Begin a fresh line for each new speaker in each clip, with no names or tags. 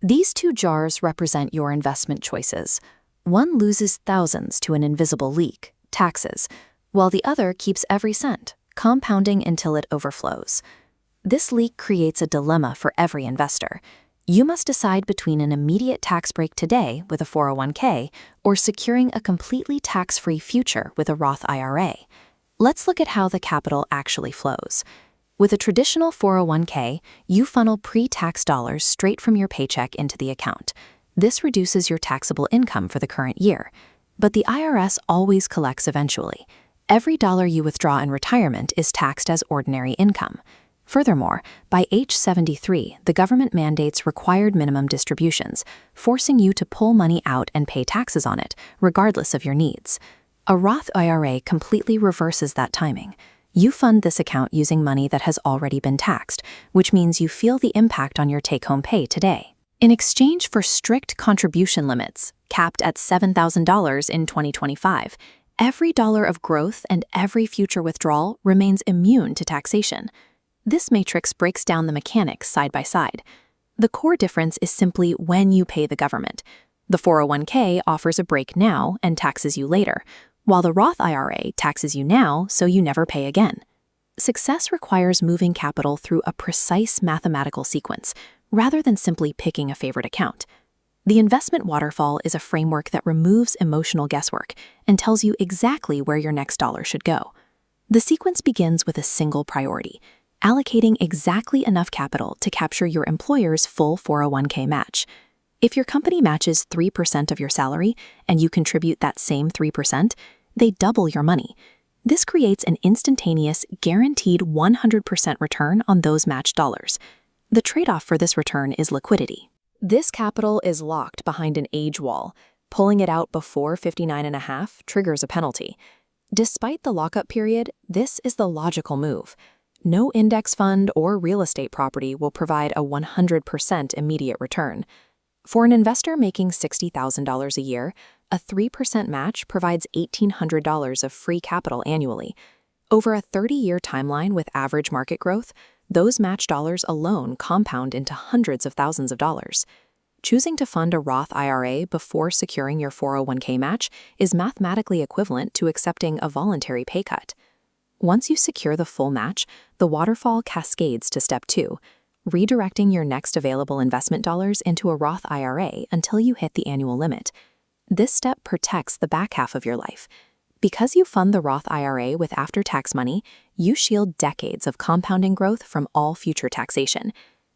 These two jars represent your investment choices. One loses thousands to an invisible leak, taxes, while the other keeps every cent, compounding until it overflows. This leak creates a dilemma for every investor. You must decide between an immediate tax break today with a 401k or securing a completely tax-free future with a Roth IRA. Let's look at how the capital actually flows. With a traditional 401k, you funnel pre-tax dollars straight from your paycheck into the account. This reduces your taxable income for the current year. But the IRS always collects eventually. Every dollar you withdraw in retirement is taxed as ordinary income. Furthermore, by age 73, the government mandates required minimum distributions, forcing you to pull money out and pay taxes on it, regardless of your needs. A Roth IRA completely reverses that timing. You fund this account using money that has already been taxed, which means you feel the impact on your take-home pay today. In exchange for strict contribution limits, capped at $7,000 in 2025, every dollar of growth and every future withdrawal remains immune to taxation. This matrix breaks down the mechanics side by side. The core difference is simply when you pay the government. The 401k offers a break now and taxes you later, while the Roth IRA taxes you now so you never pay again. Success requires moving capital through a precise mathematical sequence, rather than simply picking a favorite account. The investment waterfall is a framework that removes emotional guesswork and tells you exactly where your next dollar should go. The sequence begins with a single priority: allocating exactly enough capital to capture your employer's full 401k match. If your company matches 3% of your salary and you contribute that same 3%, they double your money. This creates an instantaneous, guaranteed 100% return on those matched dollars. The trade-off for this return is liquidity. This capital is locked behind an age wall. Pulling it out before 59.5 triggers a penalty. Despite the lockup period, this is the logical move. No index fund or real estate property will provide a 100% immediate return. For an investor making $60,000 a year, a 3% match provides $1,800 of free capital annually. Over a 30-year timeline with average market growth, those match dollars alone compound into hundreds of thousands of dollars. Choosing to fund a Roth IRA before securing your 401k match is mathematically equivalent to accepting a voluntary pay cut. Once you secure the full match, the waterfall cascades to step 2, redirecting your next available investment dollars into a Roth IRA until you hit the annual limit. This step protects the back half of your life. Because you fund the Roth IRA with after-tax money, you shield decades of compounding growth from all future taxation.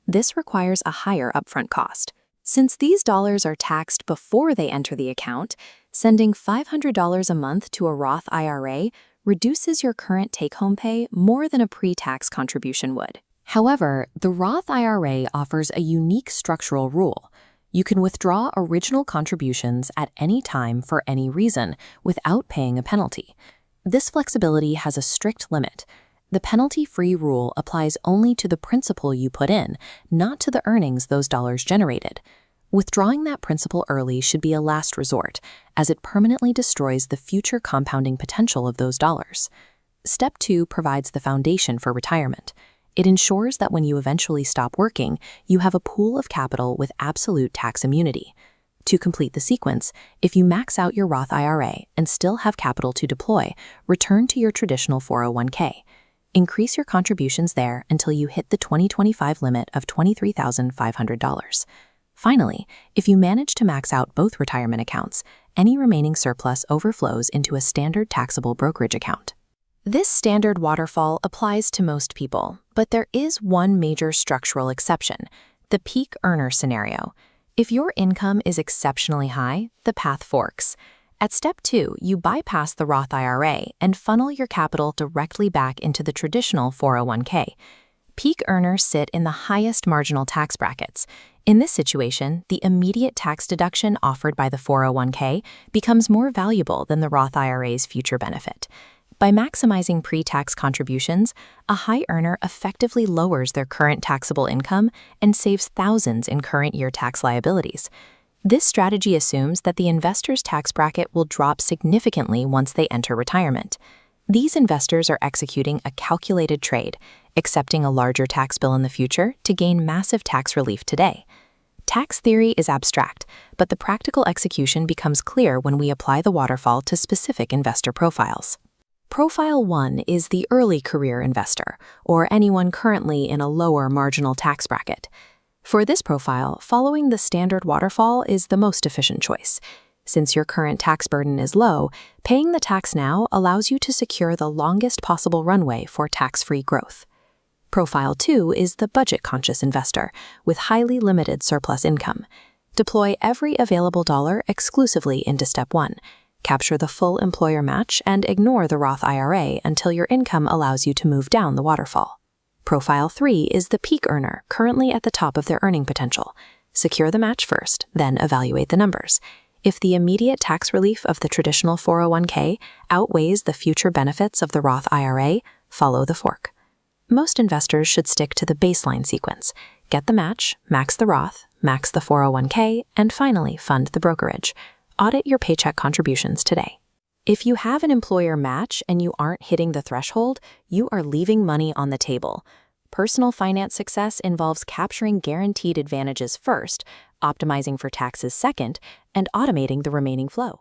This requires a higher upfront cost. Since these dollars are taxed before they enter the account, sending $500 a month to a Roth IRA reduces your current take-home pay more than a pre-tax contribution would. However, the Roth IRA offers a unique structural rule. You can withdraw original contributions at any time for any reason without paying a penalty. This flexibility has a strict limit. The penalty-free rule applies only to the principal you put in, not to the earnings those dollars generated. Withdrawing that principal early should be a last resort, as it permanently destroys the future compounding potential of those dollars. Step 2 provides the foundation for retirement. It ensures that when you eventually stop working, you have a pool of capital with absolute tax immunity. To complete the sequence, if you max out your Roth IRA and still have capital to deploy, return to your traditional 401k. Increase your contributions there until you hit the 2025 limit of $23,500. Finally, if you manage to max out both retirement accounts, any remaining surplus overflows into a standard taxable brokerage account. This standard waterfall applies to most people, but there is one major structural exception: the peak earner scenario. If your income is exceptionally high, the path forks. At step 2, you bypass the Roth IRA and funnel your capital directly back into the traditional 401k. Peak earners sit in the highest marginal tax brackets. In this situation, the immediate tax deduction offered by the 401k becomes more valuable than the Roth IRA's future benefit. By maximizing pre-tax contributions, a high earner effectively lowers their current taxable income and saves thousands in current year tax liabilities. This strategy assumes that the investor's tax bracket will drop significantly once they enter retirement. These investors are executing a calculated trade, accepting a larger tax bill in the future to gain massive tax relief today. Tax theory is abstract, but the practical execution becomes clear when we apply the waterfall to specific investor profiles. Profile 1 is the early career investor, or anyone currently in a lower marginal tax bracket. For this profile, following the standard waterfall is the most efficient choice. Since your current tax burden is low, paying the tax now allows you to secure the longest possible runway for tax-free growth. Profile 2 is the budget-conscious investor, with highly limited surplus income. Deploy every available dollar exclusively into Step 1. Capture the full employer match and ignore the Roth IRA until your income allows you to move down the waterfall. Profile 3 is the peak earner, currently at the top of their earning potential. Secure the match first, then evaluate the numbers. If the immediate tax relief of the traditional 401k outweighs the future benefits of the Roth IRA, follow the fork. Most investors should stick to the baseline sequence: get the match, max the Roth, max the 401k, and finally fund the brokerage. Audit your paycheck contributions today. If you have an employer match and you aren't hitting the threshold, you are leaving money on the table. Personal finance success involves capturing guaranteed advantages first, optimizing for taxes second, and automating the remaining flow.